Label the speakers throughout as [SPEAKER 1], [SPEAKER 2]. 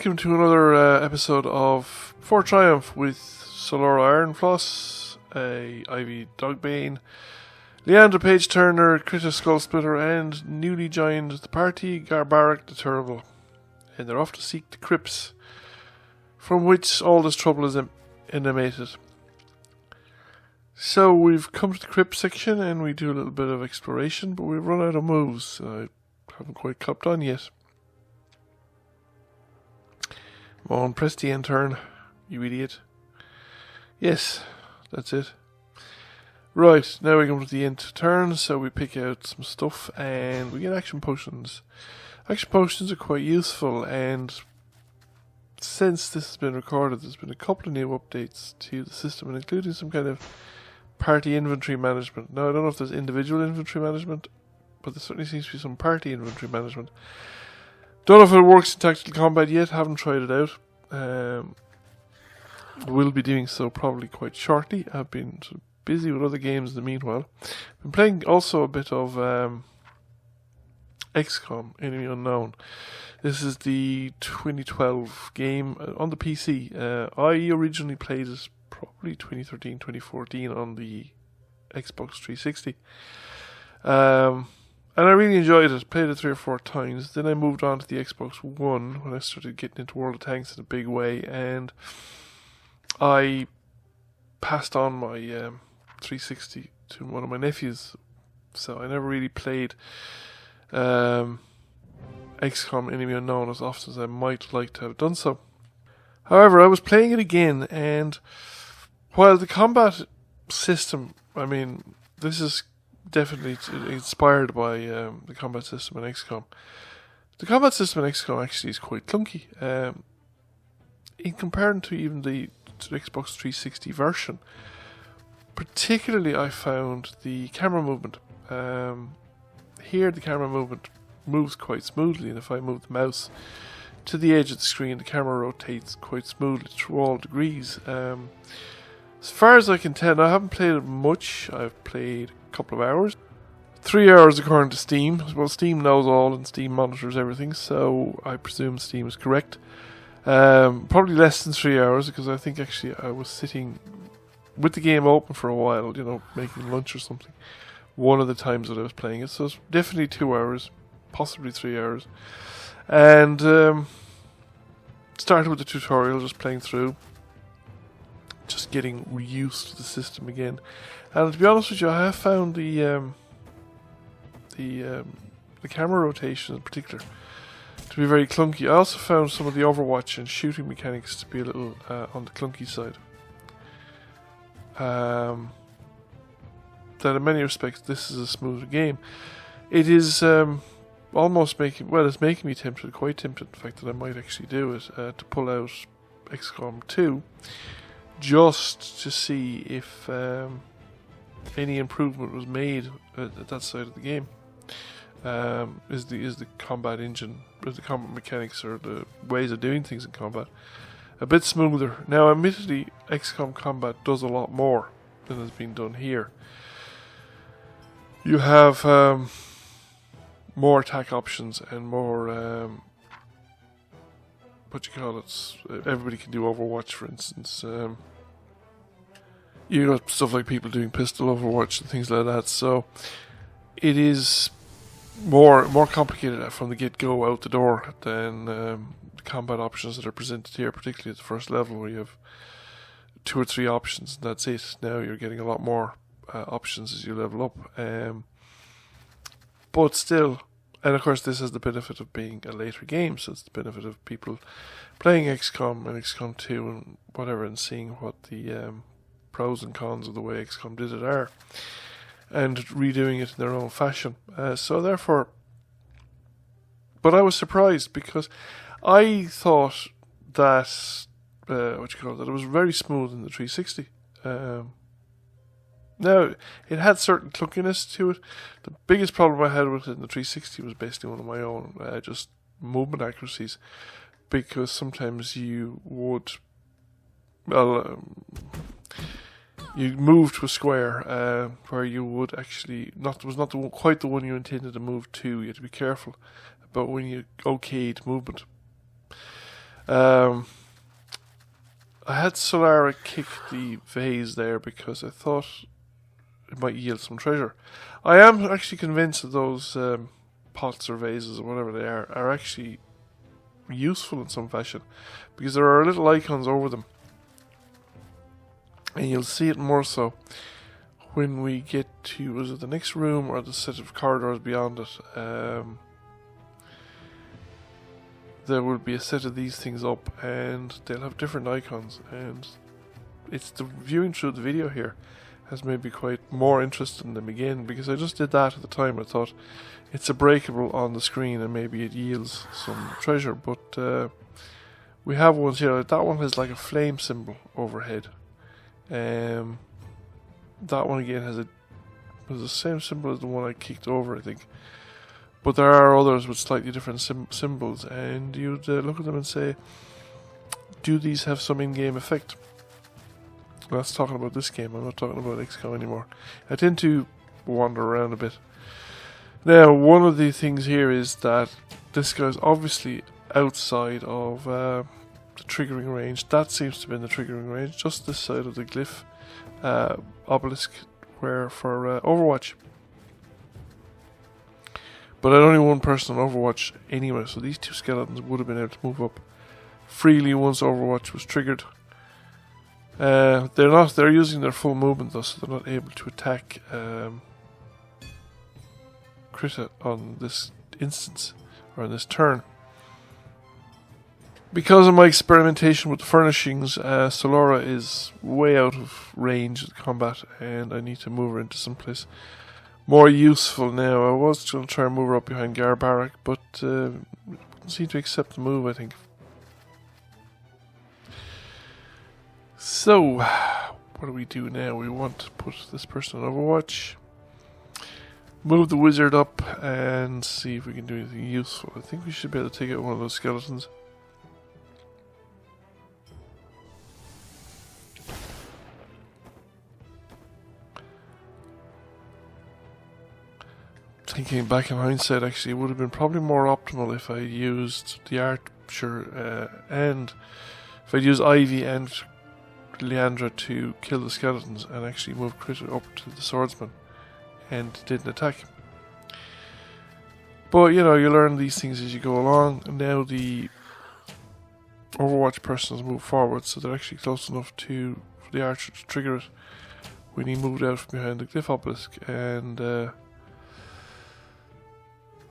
[SPEAKER 1] welcome to another episode of For Triumph with Solora Ironfloss, Ivy Dogbane, Leandra Page Turner, Critter Skullsplitter, and newly joined the party, Gharadbarak the Terrible. And they're off to seek the crypts, from which all this trouble is emanated. So we've come to the crypt section and we do a little bit of exploration, but we've run out of moves, so I haven't quite copped on yet. Come on, press the end turn, you idiot. Yes, that's it. Right, now we come to the end turn, so we pick out some stuff and we get action potions. Action potions are quite useful, and since this has been recorded, there's been a couple of new updates to the system, including some kind of party inventory management. Now, I don't know if there's individual inventory management, but there certainly seems to be some party inventory management. Don't know if it works in tactical combat yet, haven't tried it out. Will be doing so probably quite shortly. I've been sort of busy with other games in the meanwhile. Been playing also a bit of XCOM, Enemy Unknown. This is the 2012 game on the PC. I originally played it probably 2013, 2014 on the Xbox 360. And I really enjoyed it. Played it 3 or 4 times. Then I moved on to the Xbox One when I started getting into World of Tanks in a big way, and I passed on my 360 to one of my nephews. So I never really played XCOM Enemy Unknown as often as I might like to have done so. However, I was playing it again, and while the combat system, I mean, this is definitely inspired by the combat system in XCOM. The combat system in XCOM actually is quite clunky. In comparison to even the Xbox 360 version, particularly I found the camera movement. Here the camera movement moves quite smoothly, and if I move the mouse to the edge of the screen, the camera rotates quite smoothly through all degrees. As far as I can tell, I haven't played it much. I've played a couple of hours. 3 hours according to Steam. Well, Steam knows all and Steam monitors everything, so I presume Steam is correct. Probably less than 3 hours, because I think actually I was sitting with the game open for a while, making lunch or something, one of the times that I was playing it. So it's definitely 2 hours, possibly 3 hours. And started with the tutorial, just playing through, just getting used to the system again. And to be honest with you, I have found the camera rotation in particular to be very clunky. I also found some of the Overwatch and shooting mechanics to be a little on the clunky side. That in many respects this is a smoother game. It is almost it's making me tempted, quite tempted, in fact, that I might actually do it, to pull out XCOM 2, just to see if any improvement was made at that side of the game. Is the combat engine, is the combat mechanics, or the ways of doing things in combat a bit smoother? Now, admittedly, XCOM combat does a lot more than has been done here. You have more attack options and more everybody can do Overwatch, for instance. You got stuff like people doing pistol Overwatch and things like that, so it is more complicated from the get-go out the door than the combat options that are presented here, particularly at the first level, where you have 2 or 3 options and that's it. Now you're getting a lot more options as you level up, but still, and of course this has the benefit of being a later game, so it's the benefit of people playing XCOM and XCOM 2 and whatever, and seeing what the pros and cons of the way XCOM did it are, and redoing it in their own fashion. So therefore, but I was surprised, because I thought that that it was very smooth in the 360. Now, it had certain clunkiness to it. The biggest problem I had with it in the 360 was basically one of my own, just movement accuracies, because sometimes you would, you move to a square where you would actually quite the one you intended to move to. You had to be careful about when you okayed movement. I had Solara kick the vase there because I thought it might yield some treasure. I am actually convinced that those pots or vases or whatever they are actually useful in some fashion, because there are little icons over them, and you'll see it more so when we get to, was it the next room or the set of corridors beyond it. There will be a set of these things up, and they'll have different icons, and it's the viewing through the video here has made me quite more interested in them again, because I just did that at the time. I thought it's a breakable on the screen and maybe it yields some treasure, but we have ones here. That one has like a flame symbol overhead. That one again has the same symbol as the one I kicked over, I think. But there are others with slightly different symbols, and you'd look at them and say, do these have some in-game effect? Well, that's talking about this game. I'm not talking about XCOM anymore. I tend to wander around a bit. Now, one of the things here is that this guy's obviously outside of the triggering range. That seems to be in the triggering range, just this side of the glyph obelisk, where for Overwatch. But I had only one person on Overwatch anyway, so these two skeletons would have been able to move up freely once Overwatch was triggered. They're using their full movement though, so they're not able to attack Crypt on this instance, or on this turn. Because of my experimentation with the furnishings, Solara is way out of range of combat, and I need to move her into someplace more useful now. I was going to try and move her up behind Gharadbarak, but didn't seem to accept the move, I think. So, what do we do now? We want to put this person on Overwatch, move the wizard up, and see if we can do anything useful. I think we should be able to take out one of those skeletons. Thinking back in hindsight, actually, it would have been probably more optimal if I used the archer and if I'd used Ivy and Leandra to kill the skeletons and actually move Crypt up to the swordsman and didn't attack. But you know, you learn these things as you go along, and now the Overwatch person has moved forward, so they're actually close enough for the archer to trigger it when he moved out from behind the glyph obelisk. And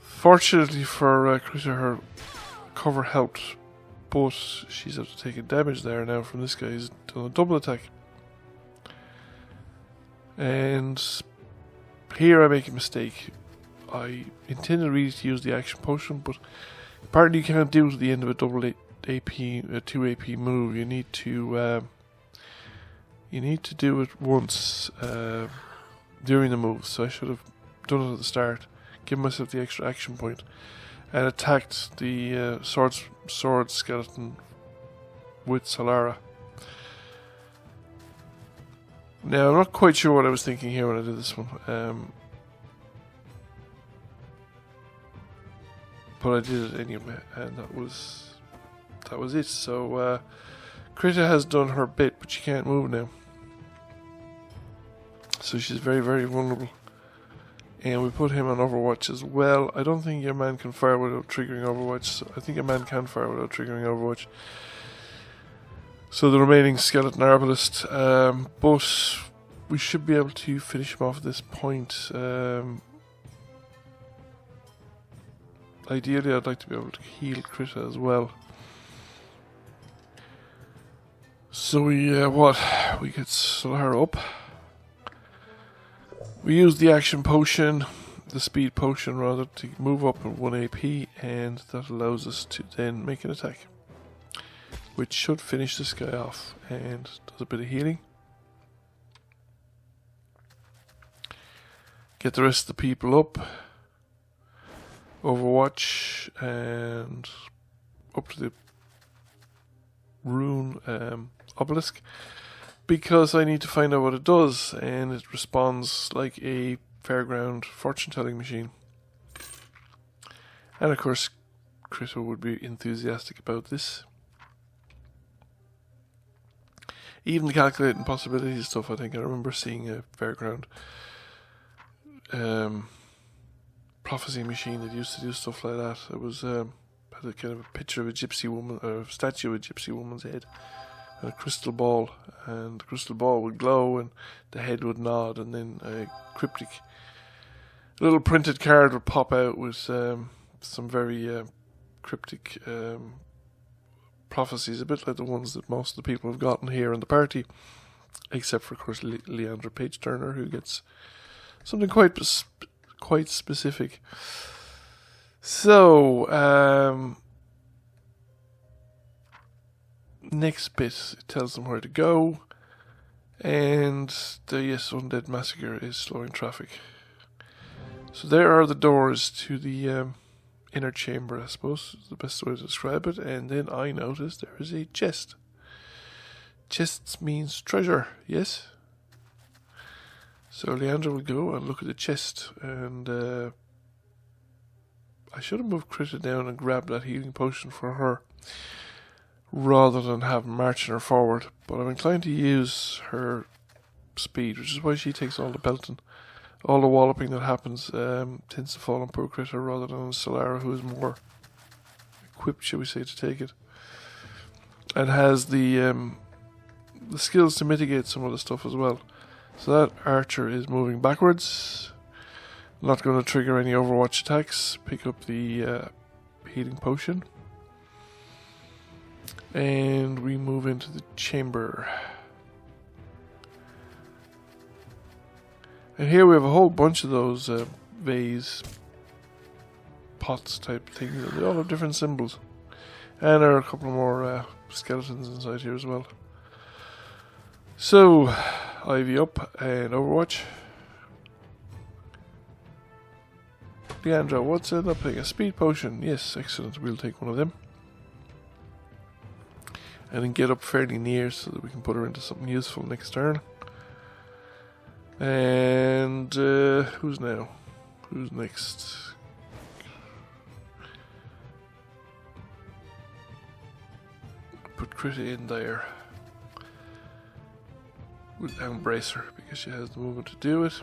[SPEAKER 1] fortunately for Crypt, her cover helped, but she's out to take a damage there now from this guy. He's done a double attack. And here I make a mistake. I intended really to use the action potion, but apparently you can't do it at the end of a double AP, 2 AP move. You need to do it once during the move. So I should have done it at the start, given myself the extra action point, and attacked the sword skeleton with Solara. Now, I'm not quite sure what I was thinking here when I did this one, but I did it anyway, and that was it. So Crypt has done her bit, but she can't move now, so she's very, very vulnerable. And we put him on Overwatch as well. I don't think your man can fire without triggering Overwatch. So I think a man can fire without triggering Overwatch. So the remaining skeleton arbalist, but we should be able to finish him off at this point. Ideally, I'd like to be able to heal Crypt as well. So we get Solara up. We use the action potion, the speed potion rather, to move up at 1 AP, and that allows us to then make an attack, which should finish this guy off, and does a bit of healing. Get the rest of the people up. Overwatch, and up to the rune obelisk, because I need to find out what it does, and it responds like a fairground fortune-telling machine. And of course, Crypt would be enthusiastic about this. Even the calculating possibilities stuff, I think I remember seeing a fairground prophecy machine that used to do stuff like that. It was had a kind of a picture of a gypsy woman, a statue of a gypsy woman's head, and a crystal ball, and the crystal ball would glow and the head would nod, and then a cryptic little printed card would pop out with some very cryptic prophecies, a bit like the ones that most of the people have gotten here in the party, except for, of course, Leandra Page Turner, who gets something quite specific. So, next bit, it tells them where to go, and the Undead Massacre is slowing traffic. So there are the doors to the inner chamber, I suppose, is the best way to describe it. And then I noticed there is a chest. Chests means treasure, yes? So Leandra will go and look at the chest, and I should have moved Critta down and grabbed that healing potion for her, rather than have marching her forward. But I'm inclined to use her speed, which is why she takes all the belting. All the walloping that happens tends to fall on poor Critta rather than on Solara, who is more equipped, shall we say, to take it, and has the skills to mitigate some of the stuff as well. So that archer is moving backwards, not going to trigger any Overwatch attacks. Pick up the healing potion, and we move into the chamber. And here we have a whole bunch of those vase pots type things. They all have different symbols. And there are a couple more skeletons inside here as well. So, Ivy up and Overwatch. Leandra, what's in that thing? A speed potion. Yes, excellent. We'll take one of them. And then get up fairly near so that we can put her into something useful next turn. And who's now? Who's next? Put Critta in there. We'll embrace her because she has the movement to do it.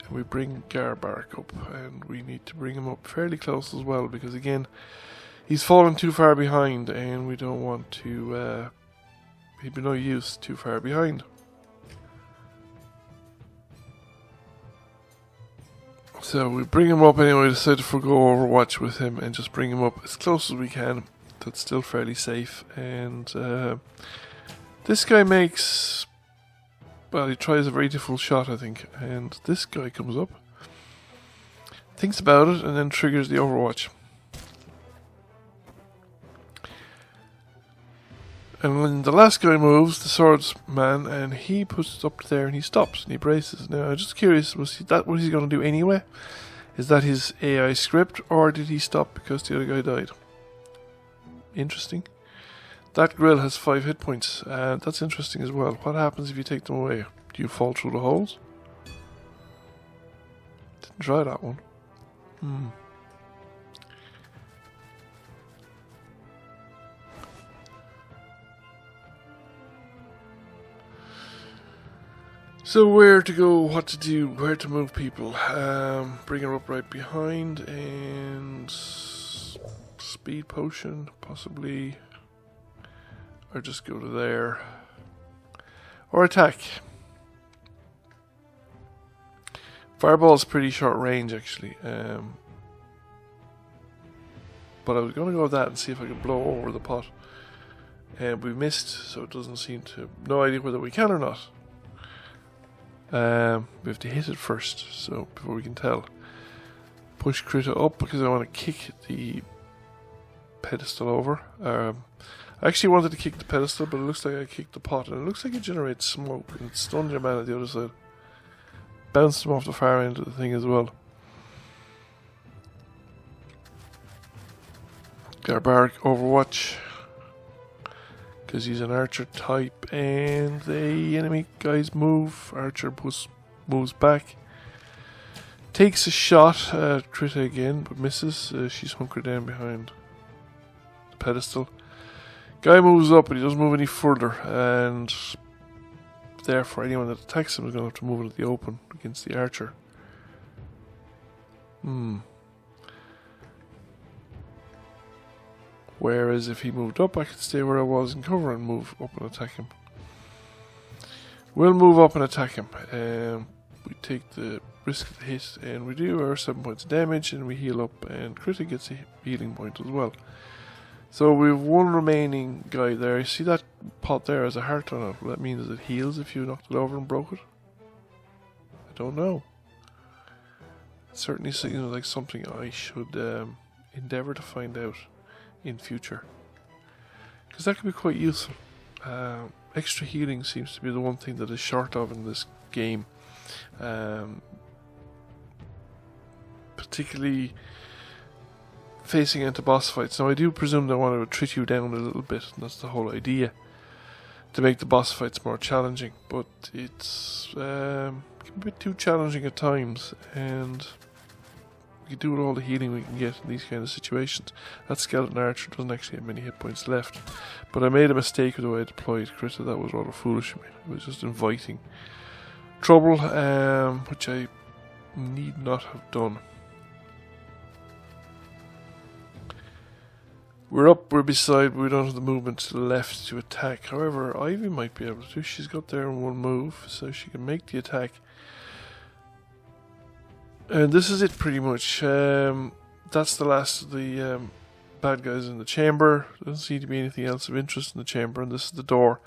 [SPEAKER 1] And we bring Gharadbarak up, and we need to bring him up fairly close as well, because again, he's fallen too far behind, and we don't want to. He'd be no use too far behind. So we bring him up anyway, decide to forgo Overwatch with him and just bring him up as close as we can. That's still fairly safe. And this guy makes... Well, he tries a very difficult shot, I think. And this guy comes up, thinks about it, and then triggers the Overwatch. And when the last guy moves, the swordsman, and he puts it up there and he stops and he braces. Now, I'm just curious, was that what he's going to do anyway? Is that his AI script, or did he stop because the other guy died? Interesting. That grill has 5 hit points, and that's interesting as well. What happens if you take them away? Do you fall through the holes? Didn't try that one. So where to go, what to do, where to move people. Bring her up right behind, and speed potion, possibly. Or just go to there. Or attack. Fireball's pretty short range, actually. But I was going to go with that and see if I could blow over the pot. And we missed, so it doesn't seem to... No idea whether we can or not. We have to hit it first, so before we can tell. Push Critta up because I want to kick the pedestal over. I actually wanted to kick the pedestal, but it looks like I kicked the pot, and it looks like it generates smoke, and it stunned your man at the other side. Bounced him off the far end of the thing as well. Gharadbarak Overwatch, because he's an archer type, and the enemy guys move. Archer moves back, takes a shot at Critta again, but misses. She's hunkered down behind the pedestal. Guy moves up, but he doesn't move any further, and therefore anyone that attacks him is going to have to move into the open against the archer. Whereas if he moved up, I could stay where I was and cover and move up and attack him. We'll move up and attack him. We take the risk of the hit and we do our 7 points of damage and we heal up, and Crypt gets a healing point as well. So we have one remaining guy there. You see that pot there has a heart on it. Well, that means it heals if you knocked it over and broke it? I don't know. It certainly seems like something I should endeavour to find out in future, because that could be quite useful. Extra healing seems to be the one thing that is short of in this game, particularly facing into boss fights. Now I do presume they want to treat you down a little bit, and that's the whole idea, to make the boss fights more challenging, but it's can be a bit too challenging at times, and we can do with all the healing we can get in these kind of situations. That skeleton archer doesn't actually have many hit points left, but I made a mistake with the way I deployed Crypt. That was rather foolish of me. It was just inviting trouble, which I need not have done. We're up, we're beside, we don't have the movement to the left to attack. However, Ivy might be able to. She's got there in one move, so she can make the attack. And this is it pretty much. That's the last of the bad guys in the chamber. Doesn't seem to be anything else of interest in the chamber, and this is the door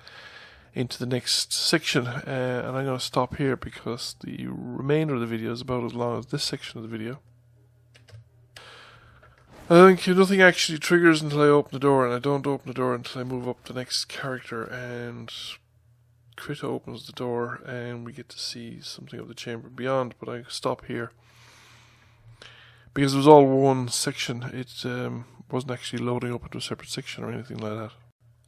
[SPEAKER 1] into the next section. And I'm going to stop here because the remainder of the video is about as long as this section of the video. I think nothing actually triggers until I open the door, and I don't open the door until I move up the next character, and Crypt opens the door and we get to see something of the chamber beyond, but I stop here because it was all one section. It wasn't actually loading up into a separate section or anything like that.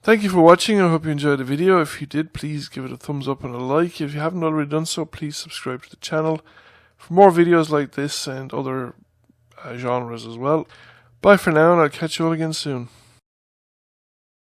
[SPEAKER 1] Thank you for watching. I hope you enjoyed the video. If you did, please give it a thumbs up and a like. If you haven't already done so, please subscribe to the channel for more videos like this and other genres as well. Bye for now, and I'll catch you all again soon.